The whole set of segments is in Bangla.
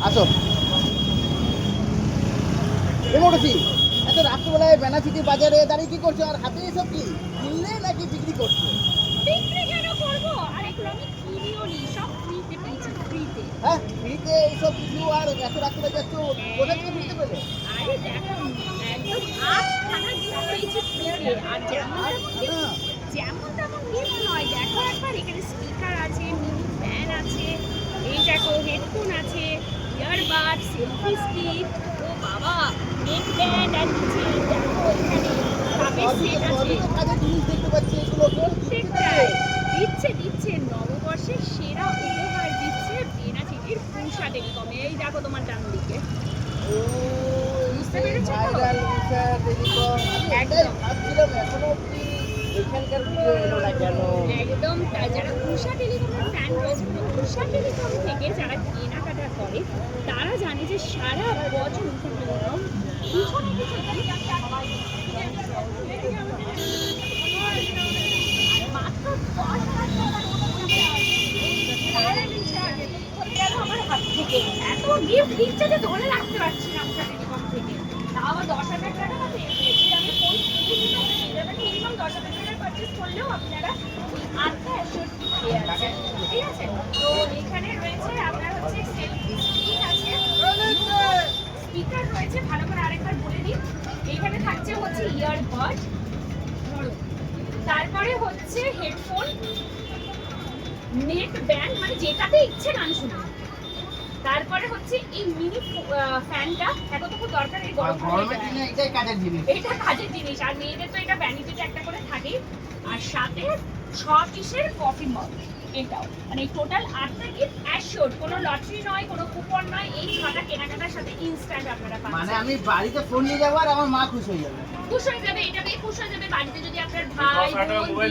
আসো এমোটছি এত রাত্রিবেলায় বেনাচিটির বাজারে দাঁড়িয়ে কি করছো আর হাতে এসব কি কিনলে নাকি বিক্রি করছো? বিক্রি কেন করবো? আর এগুলো আমি কিনিও নি, সব ফ্রিতে পেয়েছি, ফ্রিতে। হ্যাঁ ফ্রিতে এইসব কিছু আর এত রাত্রিবেলায় যাচ্ছ কোথা থেকে ফ্রিতে পেলে? আরে দেখো, একদম 8খানা গিফট পেয়েছি ফ্রিতে। আর যেমন তেমন গিফট নয়, দেখো একবার এখানে স্পিকার আছে, মিনি ফ্যান আছে, এই দেখো হেডফোন আছে, ইয়ারবাড, সেলফি স্টিক, ও বাবা, নেক ব্যান্ড আর নিচে দেখো এখানে কাপের সেট আছে। কাজের জিনিস দেখতে পাচ্ছি এগুলো প্রত্যেকটাই দিচ্ছে নববর্ষের সেরা উপহার দিচ্ছে বেনাচিটির পূষা টেলিকমে। এই দেখো তোমার ডান দিকে, বুঝতে পেরেছো তো? একদম এখানকার ভিডিও এলো না কেন? একদম তাই। যারা পূষা টেলিকমের ফ্যান রয়েছে, মানে পূষা টেলিকম থেকে যারা কেনাকাটা করে, তারা জানে যে সারা বছর মিনিমাম পিছনে মাত্র 10,000 টাকা আমার হাত থেকে এত গিফট দিচ্ছে যে ধরে রাখতে পারছি না পূষা টেলিকম থেকে। তাও আবার 10,000 টাকা না বেশি আমি ফোন মিনিমাম 10,000 টাকার পারচেস করলেও আপনারা ওই 8টা অ্যাসিওরটি পেয়ে যাচ্ছেন। ঠিক আছে, তো এখানে রয়েছে আপনার হচ্ছে সেলফি স্টিক আছে, স্পিকার রয়েছে, ভালো করে আরেকবার বলে দিই। এখানে থাকছে হচ্ছে ইয়ারবাড, তারপরে হচ্ছে হেডফোন, নেক ব্যান্ড, মানে যেটাতে ইচ্ছে গান শুনুন। তারপরে হচ্ছে এই মিনি ফ্যানটা, এখন তো খুব দরকার এই গরমের দিনে এটাই কাজের জিনিস। এটা কাজের জিনিস। আর মেয়েদের তো এটা ভ্যানিটিতে একটা করে থাকেই। আর সাথে 6 পিসের কফি মগ, এটাও মানে টোটাল 8টা গিফট অ্যাশিওরড, কোনো লটারি নয়, কোনো কুপন নয়। এই 6টা কেনাকাটার সাথে ইনস্ট্যান্ট আপনারা পাচ্ছেন। মানে আমি বাড়িতে ফোন নিয়ে যাবো আর আমার মা খুশি হয়ে যাবে। খুশ হয়ে যাবে, এটা পেয়ে খুশ হয়ে যাবে। বাড়িতে যদি আপনার ভাই বোন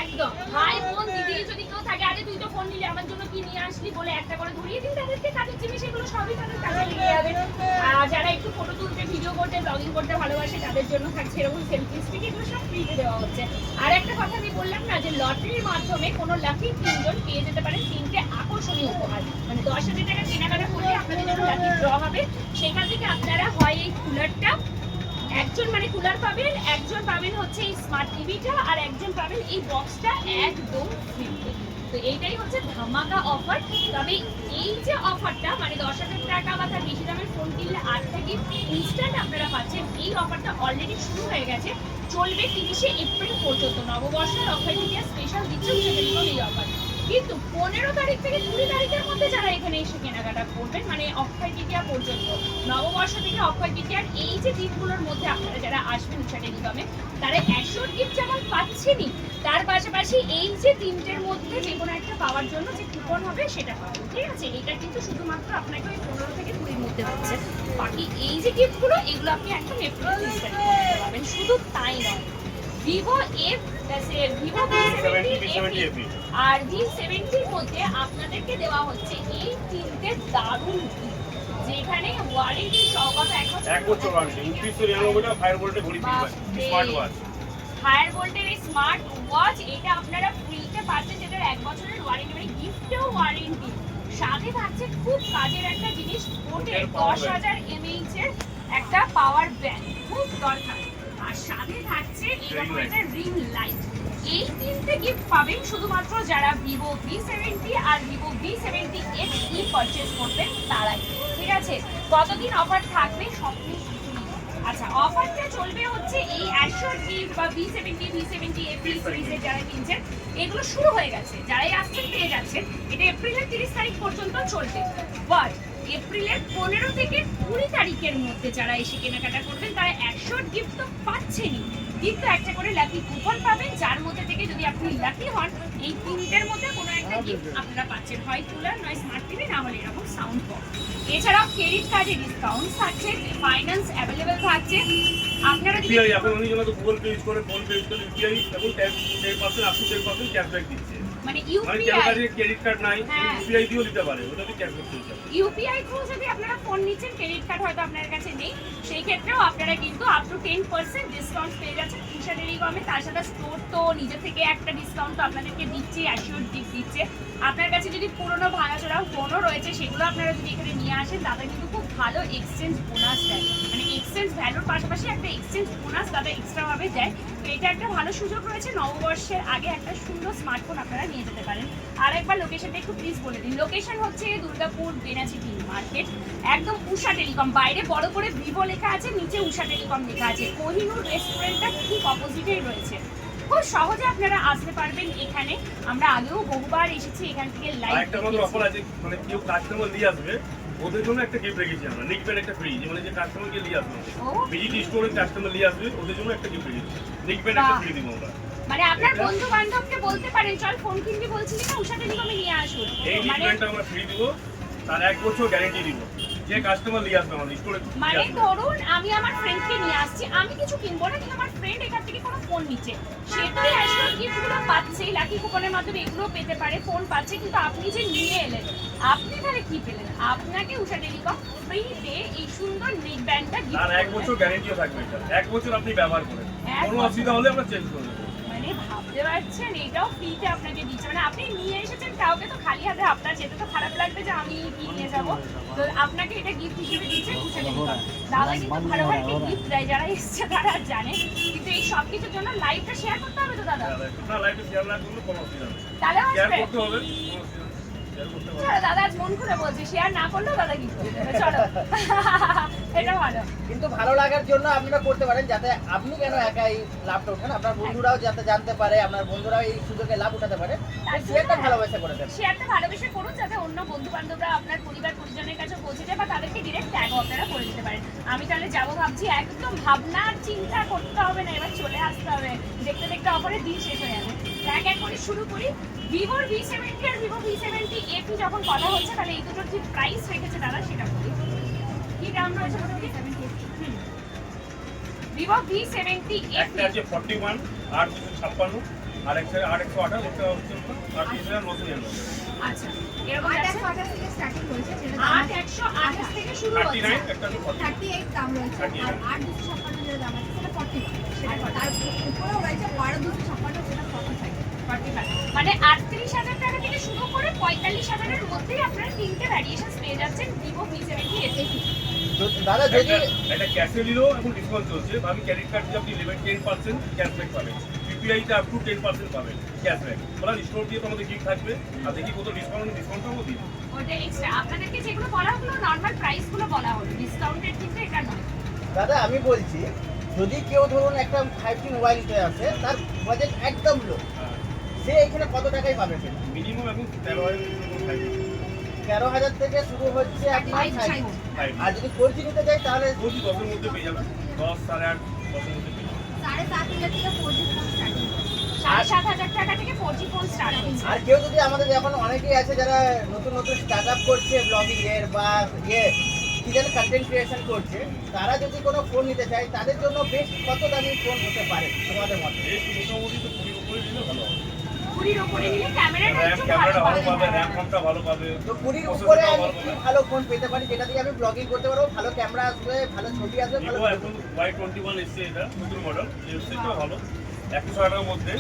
একদম ভাই বোন দিদি যদি কেউ থাকে, আরে তুই তো ফোন নিলি আমার জন্য কি নিয়ে আসলি বলে একটা করে ধরিয়ে দিন তাদেরকে। কাজের জিনিস এগুলো সবই তাদের কাজে লেগে যাবে। আর যারা একটু ফটো তুলতে, ভিডিও করতে, ব্লগিং করতে ভালোবাসে, তাদের জন্য থাকছে এরকম সেলফি স্টিক, এগুলো সব ফ্রিতে দেওয়া হচ্ছে। আর একটা কথা আমি বললাম না যে লটারির মাধ্যমে কোনো লাকি 3জন পেয়ে যেতে পারেন 3টে আকর্ষণীয় উপহার। মানে 10,000 টাকা কেনাকাটা করলে আপনাদের জন্য লাকি ড্র হবে। সেখান থেকে আপনারা হয় এই কুলারটা একজন, মানে কুলার পাবেন, একজন পাবেন হচ্ছে এই স্মার্ট টিভিটা, আর একজন পাবেন এই বক্সটা একদম ফ্রিতে। তো এইটাই হচ্ছে ধামাকা অফার। তবে এই যে অফারটা, মানে 10,000 টাকা বা তার বেশি দামের ফোন কিনলে 8টা গিফট ইনস্ট্যান্ট আপনারা পাচ্ছেন, এই অফারটা অলরেডি শুরু হয়ে গেছে, চলবে 30শে এপ্রিল পর্যন্ত। নববর্ষের অক্ষয় তৃতীয়া স্পেশাল দিচ্ছে এই অফার। কিন্তু 15 তারিখ থেকে 20 তারিখের মধ্যে যারা এখানে এসে কেনাকাটা করবেন, মানে অক্ষয় তৃতীয়া পর্যন্ত, নববর্ষ থেকে অক্ষয় তৃতীয়ার এই যে দিনগুলোর মধ্যে আপনারা যারা আসবেন উষা টেলিকমে, তারা অ্যাশিওর গিফট যেমন পাচ্ছেনই, তার পাশাপাশি এই যে 3টের মধ্যে যে কোনো একটা পাওয়ার জন্য যে কুপন হবে সেটা পাবেন। ঠিক আছে, এটা কিন্তু শুধুমাত্র আপনাকে ওই 15 থেকে 20-র মধ্যে হচ্ছে। বাকি এই যে গিফটগুলো, এগুলো আপনি একদম এপ্রিল পাবেন। শুধু তাই নয়, ভিভো V70 আর V70-র মধ্যে আপনাদেরকে দেওয়া হচ্ছে এই 3টে দারুণ গিফট, যেখানে ওয়ারেন্টি সহকারে 1 বছর ওয়ারেন্টি, 2999 ফায়ার ভোল্টের ঘড়ি, স্মার্ট ওয়াচ, ফায়ার ভোল্টের এই স্মার্ট ওয়াচ, এটা আপনারা ফ্রিতে পাচ্ছেন, যেটার 1 বছরের ওয়ারেন্টি, মানে গিফটেও ওয়ারেন্টি। সাথে থাকছে খুব কাজের একটা জিনিস, ওটে 10,000 mAh এর একটা পাওয়ার ব্যাংক, খুব দরকার। আর সাথে থাকছে এরকম একটা রিং লাইট। এই 3টে গিফট পাবেন শুধুমাত্র যারা ভিভো V70 আর ভিভো V70 FE পারচেজ করবেন তারাই। ঠিক আছে, কতদিন অফার থাকবে স্বপ্নে? আচ্ছা, অফারটা চলবে হচ্ছে এই অ্যাশিওর গিফট বা V70 FE সিরিজের যারা কিনছেন, এগুলো শুরু হয়ে গেছে। যারাই আসছেন পেয়ে যাচ্ছেন। এটা এপ্রিলের 30 তারিখ পর্যন্ত চলবে। বাট এপ্রিলের 15 থেকে 20 তারিখের মধ্যে যারা এসে কেনাকাটা করবেন, তারা অ্যাশিওর গিফট তো পাচ্ছেনই, কিন্তু একটা করে লাকি কুপন পাবেন, যার মধ্যে থেকে যদি আপনি লাকি হন, এই 3টের মধ্যে কোনো একটা গিফট আপনারা পাচ্ছেন, হয় কুলার, নয় স্মার্ট টিভি, না হলে এরকম সাউন্ড বক্স। এছাড়াও ক্রেডিট কার্ডে ডিসকাউন্ট থাকছে, ফাইন্যান্স অ্যাভেলেবেল থাকছে। আপনারা যদি এখন অনেক জন তো গুগল পে ইউজ করে, ফোন পে ইউজ করে, ইউপিআই এবং 10% আপ টু 10% ক্যাশব্যাক দিচ্ছে। মানে ইউপিআই ক্রেডিট কার্ড নাই, ইউপিআই দিয়েও দিতে পারে, ওটা কি ক্যাশব্যাক দিতে পারে। ইউপিআই থ্রু যদি আপনারা ফোন নিচ্ছেন, ক্রেডিট কার্ড হয়তো আপনার কাছে নেই, সেই ক্ষেত্রেও আপনারা কিন্তু আপ টু 10% ডিসকাউন্ট পেয়ে যাচ্ছেন উষা টেলিকমে। তার সাথে স্টোর তো নিজে থেকে একটা ডিসকাউন্ট তো আপনাদেরকে দিচ্ছে, অ্যাশিওর গিফট দিচ্ছে। আপনার কাছে যদি পুরোনো ভাঙাচোরা ফোনও রয়েছে সেগুলো আপনারা যদি এখানে নিয়ে আসেন, দাদা কিন্তু খুব ভালো এক্সচেঞ্জ বোনাস দেয়, মানে এক্সচেঞ্জ ভ্যালুর পাশাপাশি একটা এক্সচেঞ্জ বোনাস দাদা এক্সট্রা ভাবে দেয়। তো এটা একটা ভালো সুযোগ রয়েছে, নববর্ষের আগে একটা সুন্দর স্মার্টফোন আপনারা নিয়ে যেতে পারেন। আর একবার লোকেশনটা একটু প্লিজ বলে দিন। লোকেশন হচ্ছে দুর্গাপুর বেনাচিটি মার্কেট, একদম উষা টেলিকম, বাইরে বড় করে ভিভো লেখা আছে, নিচে উষা টেলিকম লেখা আছে। কোহিনুর রেস্টুরেন্টটা ঠিক অপোজিটেই রয়েছে, খুব সহজে আপনারা আসতে পারবেন এখানে। আমরা আগেও বহুবার এসেছি এখান থেকে লাইভ। একটা আমাদের অফার আছে, মানে কেউ কাস্টমার নিয়ে আসবে ওদের জন্য একটা গিফট রেখেছি আমরা, নিকবেন একটা ফ্রি, মানে যে কাস্টমারকে নিয়ে আসবে ও। বিজিটি স্টোরে কাস্টমার নিয়ে আসবে ওদের জন্য একটা গিফট রেখেছি, নিকবেন একটা ফ্রি দিব আমরা। মানে আপনার বন্ধু বান্ধবকে বলতে পারেন চল ফোন কিনবি বলছিলি না, উষা টেলিকমে নিয়ে আসুন। এই মানে নিকবেনটা আমরা ফ্রি দিব, তার 1 বছর গ্যারান্টি দিব, যে কাস্টমার নিয়ে আসবে আমাদের স্টোরে। মানে ধরুন আমি আমার ফ্রেন্ডকে নিয়ে আসছি, আমি কিছু কিনবো না, কিন্তু আমার ফ্রেন্ড এখান থেকে কোনো ফোন নিচ্ছে, সেটাই আসলে গিফটগুলো পাচ্ছে, লাকি কুপনের মাধ্যমে এগুলো পেতে পারে, ফোন পাচ্ছে। কিন্তু আপনি যে নিয়ে এলেন, আপনি তাহলে কি পেলেন? আপনাকে উষা টেলিকম ফ্রিতে এই সুন্দর নেক ব্যান্ডটা আর গিফট 1 বছর গ্যারান্টিও থাকবে, এটা 1 বছর আপনি ব্যবহার করেন, এক কোনো বছর। অসুবিধা হলে আমরা চেঞ্জ করে দেবো। মানে ভাবতে পারছেন, এটাও ফ্রিতে আপনাকে দিচ্ছে। মানে আপনি নিয়ে এসেছেন কাউকে, তো খালি হাতে আপনার যেতে তো খারাপ লাগবে যে আমি কি নিয়ে যাব, তো আপনাকে এটা গিফট হিসেবে দিচ্ছে উষা টেলিকম। দাদা কিন্তু ভালো ভালো গিফট দেয়, যারা এসছে তারা জানে। কিন্তু এই সব কিছুর জন্য লাইভটা শেয়ার করতে হবে তো দাদা, না লাইফে শেয়ার না করলে কোনো অসুবিধা নেই, তাহলে শেয়ার আসবে। করতে হবে, কোনো অসুবিধা নেই, শেয়ার করতে হবে। চলো দাদা আজ মন খুলে বলছে, শেয়ার না করলেও দাদা গিফট করে দেবে, চলো। এটা ভালো। কিন্তু ভালো লাগার জন্য আপনারা করতে পারেন, যাতে আপনি কেন একাই লাভটা ওঠেন, আপনার বন্ধুরাও যাতে জানতে পারে, আপনার বন্ধুরাও এই সুযোগে লাভ উঠাতে পারে, শেয়ারটা ভালোবাসা করে দেন। শেয়ারটা ভালোবেসে করুন, যাতে অন্য বন্ধু বান্ধবরা আপনার পরিবার পরিজনের কাছে পৌঁছে যায়, বা তাদেরকে ডিরেক্ট ট্যাগও আপনারা করে দিতে পারেন। আমি তাহলে যাবো ভাবছি, একদম ভাবনা আর চিন্তা করতে হবে না, এবার চলে আসতে হবে, দেখতে দেখতে অপরের দিন শেষ হয়ে যাবে। এক এক করে শুরু করি। ভিভোর V70 আর ভিভো V70 এপি যখন কথা হচ্ছে, তাহলে এই দুটোর যে প্রাইস রেখেছে দাদা সেটা বলি। কি দাম রয়েছে মোটামুটি? ভিভো V70 একটা আছে 41 856 আর একটা 828 একটা হচ্ছে 3999। আচ্ছা, এরকম আছে 828 থেকে স্টার্টিং হয়েছে, যেটা 8128 থেকে শুরু হচ্ছে। 39 একটা হচ্ছে 40। 38 দাম রয়েছে, আর 8256 যেটা দাম আছে সেটা 41, আর তার উপরেও রয়েছে 12256 যেটা 45। 45 মানে 38,000 টাকা থেকে শুরু করে 45,000 এর মধ্যেই আপনারা তিনটে ভ্যারিয়েশন পেয়ে যাচ্ছেন ভিভো V70 এপি। দাদা যদি এটা ক্যাশে নিলেও এখন ডিসকাউন্ট চলছে, আমি ক্রেডিট কার্ড দিয়ে আপনি নেবেন 10% ক্যাশব্যাক পাবেন, ইউপিআইতে আপ টু 10% পাবেন ক্যাশব্যাক। বলা স্টোর দিয়ে তোমাদের গিফট থাকবে, আর দেখি কত ডিসকাউন্টটাও দিই। ওটা এক্সট্রা, আপনাদেরকে যেগুলো বলা হলো নরমাল প্রাইস গুলো বলা হলো, ডিসকাউন্টেড কিন্তু এটা নয়। দাদা আমি বলছি, যদি কেউ ধরুন একটা 5G মোবাইল নিতে আসে, তার বাজেট একদম লো, সে এখানে কত টাকায় পাবে? মিনিমাম এখন 13,000 13,000 থেকে শুরু হচ্ছে আপনার 60। 5G আর যদি 4G নিতে চাই তাহলে 10 এর মধ্যে পেয়ে যাবেন, 10 8.5 10 এর মধ্যে পেয়ে যাবেন। 7,500 থেকে 4G ফোন স্টার্টিং হয়েছে। 7,500 টাকা থেকে 4G ফোন স্টার্ট হচ্ছে। আর কেউ যদি আমাদের এখন অনেকেই আছে যারা নতুন নতুন স্টার্ট আপ করছে ব্লগিং এর বা কি যেন কন্টেন্ট ক্রিয়েশন করছে, তারা যদি কোনো ফোন নিতে চায় তাদের জন্য বেশ কত দামি ফোন হতে পারে তোমাদের মতে? বেশ মোটামুটি তো 20 উপরে দিলে ভালো হবে। 20 ওপরে নিলে ক্যামেরাটা র্যাম একটু ক্যামেরাটা ভালো ভালো পাবে, পাবে। র্যাম কমটা ভালো পাবে, তো 20-র processor উপরে টাও আমি ভালো কি পাবে। ভালো ফোন পেতে পারি যেটা দিয়ে আমি ব্লগিং করতে পারবো, ভালো ক্যামেরা আসবে, ভালো ছবি আসবে, ভালো ভিভো এখন Y21 এসছে, এটা নতুন মডেল, এই সেটটাও ভালো, 100 টাকার মধ্যে।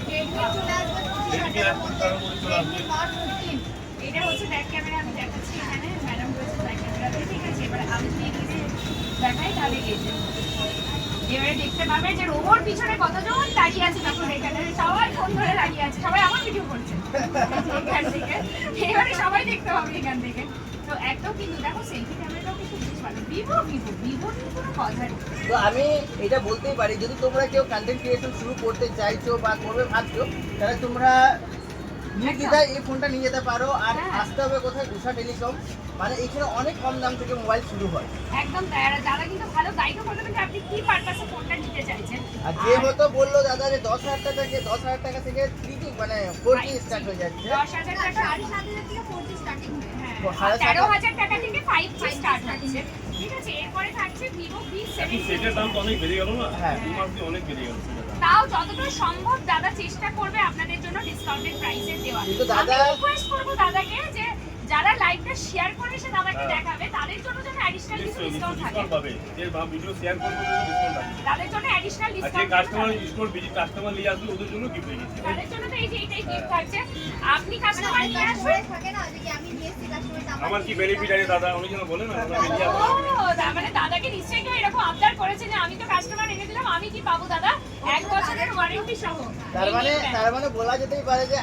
Redmi চলে আসবে Redmi 30,000 এখন টাকার মধ্যে চলে আসবে। Redmi Note 15। এটা হচ্ছে ব্যাক ক্যামেরা, আমি দেখাচ্ছি এখানে, ম্যাডাম রয়েছে ব্যাক ক্যামেরাতে, ঠিক আছে। এবার আমি যদি এখানে দেখাই তাহলে গেছে, এবারে দেখতে পাবে যে রোবট পিছনে কতজন দাঁড়িয়ে আছে, তখন এখানে সবাই ফোন ধরে দাঁড়িয়ে আছে, সবাই আমার ভিডিও করছে এখান থেকে। এবারে সবাই দেখতে পাবে এখান থেকে। তো একদম কিন্তু দেখো সেলফি ক্যামেরাটাও কিন্তু বেশ ভালো। ভিভো নিয়ে কোনো কথা নেই। তো আমি এটা বলতেই পারি, যদি তোমরা কেউ কন্টেন্ট ক্রিয়েশন শুরু করতে চাইছো বা করবে ভাবছো, তাহলে তোমরা নির্দ্বিধায় এই ফোনটা নিয়ে যেতে পারো। আর হ্যাঁ। আসতে হবে কোথায়? উষা টেলিকম, মানে এখানে অনেক কম দাম থেকে মোবাইল শুরু হয়। একদম তাই। আর দাদা কিন্তু ভালো গাইডও করতে পারবে যে আপনি কি পারপাসে ফোনটা নিতে চাইছেন। আর যে মতো বললো দাদা যে 10,000 টাকা থেকে 3G মানে 4G স্টার্ট হয়ে যাচ্ছে। 10,000 টাকা, 7,500 থেকে 4G স্টার্টিং হয়েছে। হ্যাঁ, তো 7,500 13,000 টাকা থেকে 5G স্টার্ট হচ্ছে, ঠিক আছে। এরপরে থাকছে ভিভো এখন সেটের V70। দাম তো অনেক বেড়ে গেল না, হ্যাঁ। 2 মাস দিয়ে অনেক বেড়ে গেল সেটার দাম। তাও যতটা সম্ভব দাদা চেষ্টা করবে আপনাদের জন্য ডিসকাউন্টেড প্রাইসে দেওয়া। কিন্তু আমি দাদা- রিকোয়েস্ট করবো দাদাকে যে যারা লাইভ লাইভটা শেয়ার করে সে দাদাকে দেখাবে তাদের জন্য যেন অ্যাডিশনাল নিশ্চয়ই ডিসকাউন্ট থাকে। ডিসকাউন্ট পাবে। যে ভিডিও শেয়ার করবে ওদের ডিসকাউন্ট আছে। তাদের জন্য অ্যাডিশনাল আর যে ডিসকাউন্ট কাস্টমার ডিসকাউন্ট বেশি কাস্টমার নিয়ে আসবে ওদের জন্য গিফট রেখেছি। তাদের জন্য তো এই যে এটাই গিফট থাকছে। আপনি কাস্টমার নিয়ে আসবেন। থাকে না যে কি আমি নিয়েছি কাস্টমার আমার কি বেনিফিট আছে দাদা উনি যেন বলেন না আমরা বেরিয়ে আসবো। ও, তার মানে দাদাকে নিশ্চয়ই কেউ এরকম আবদার করেছে যে আমি তো কাস্টমার এনে দিলাম আমি কি পাবো দাদা 1 বছরের ওয়ারেন্টি সহ। তার মানে বলা যেতেই পারে যে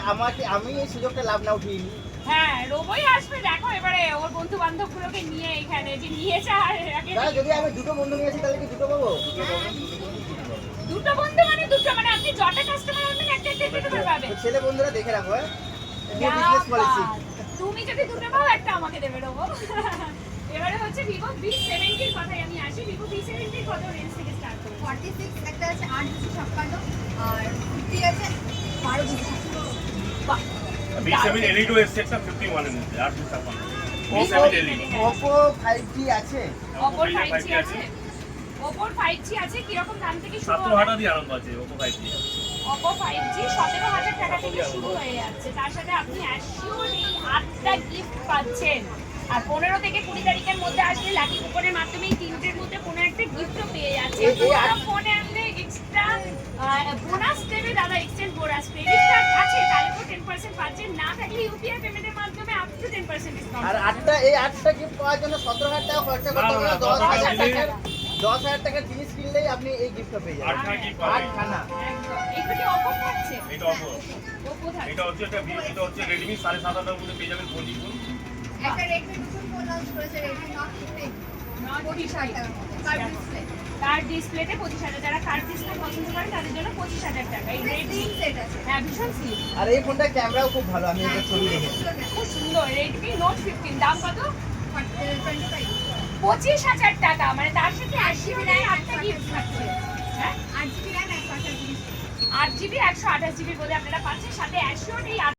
আমি এই সুযোগটা লাভ না উঠিয়ে নিই। হ্যাঁ রোবই আসবে দেখো এবারে ওর বন্ধু বান্ধব গুলোকে নিয়ে এখানে যে নিয়েছে আর আগে দাদা যদি আমি দুটো বন্ধু নিয়েছি তাহলে কি দুটো পাবো? দুটো বন্ধু মানে দুটো মানে আপনি যটা কাস্টমার আনবেন একটা একটা করে পাবেন। তো ছেলে বন্ধুরা দেখে রাখো হ্যাঁ বিজনেস পলিসি। তুমি যদি দুটো পাও একটা আমাকে দেবে রোবো। এবারে হচ্ছে ভিভো V70 এর কথাই আমি আসি। ভিভো V70 কত রেঞ্জ থেকে স্টার্ট করবে? 46 একটা আছে 8256 আর 50 আছে 1256। বাহ B7 Elite এসছে একটা 51 এর মধ্যে 856 B7 Elite Oppo 5G আছে? Oppo 5G আছে। Oppo 5G আছে কিরকম দাম থেকে শুরু 7 হবে? হাজার দিয়ে আরম্ভ আছে Oppo 5G। Oppo 5G 17,000 টাকা থেকে শুরু হয়ে যাচ্ছে। তার সাথে আপনি অ্যাসিওর এই 8টা গিফট পাচ্ছেন। আর 15 থেকে 20 তারিখের মধ্যে আসলে লাকি কুপনের মাধ্যমে এই তিনটের মধ্যে কোনো একটা গিফটও পেয়ে যাচ্ছে। ফোনে আনলে এক্সট্রা বোনাস দেবে দাদা, এক্সচেঞ্জ বোনাস। ক্রেডিট কার্ড আছে তাহলে তো 10% পাচ্ছেন, না থাকলে ইউপিআই পেমেন্টের মাধ্যমে আপ টু 10% ডিসকাউন্ট। আর এই 8টা গিফট পাওয়ার জন্য 17,000 টাকা খরচা করতে হবে না। 10,000 টাকার জিনিস কিনলেই আপনি এই গিফটটা পেয়ে যাবেন। 8টা কি পাবেন? 8খানা। একদম। এগুলো কি Oppo থাকছে? এটা Oppo। Oppo থাকছে। এটা হচ্ছে একটা এটা হচ্ছে Redmi 7,500 টাকার মধ্যে পেয়ে যাবেন 4G ফোন। একটা Redmi নতুন ফোন লঞ্চ করেছে Redmi Note 15 45,000 টাকার মধ্যে কার্ড ডিসপ্লে। কার্ড ডিসপ্লেতে 25,000, যারা কার্ড ডিসপ্লে পছন্দ করেন তাদের জন্য 25,000 টাকা। এই Redmi সেট আছে হ্যাঁ ভীষণ স্লিম, আর এই ফোনটার ক্যামেরাও খুব ভালো, আমি এটা ছবি দেখেছি। খুব সুন্দর। Redmi Note 15 দাম কত? 25 25,000 টাকা। মানে তার সাথে 80 র্যাম 8টা গিফট থাকছে। হ্যাঁ 8GB RAM 128GB 8GB 128GB বলে আপনারা পাচ্ছেন, সাথে অ্যাসিওর এই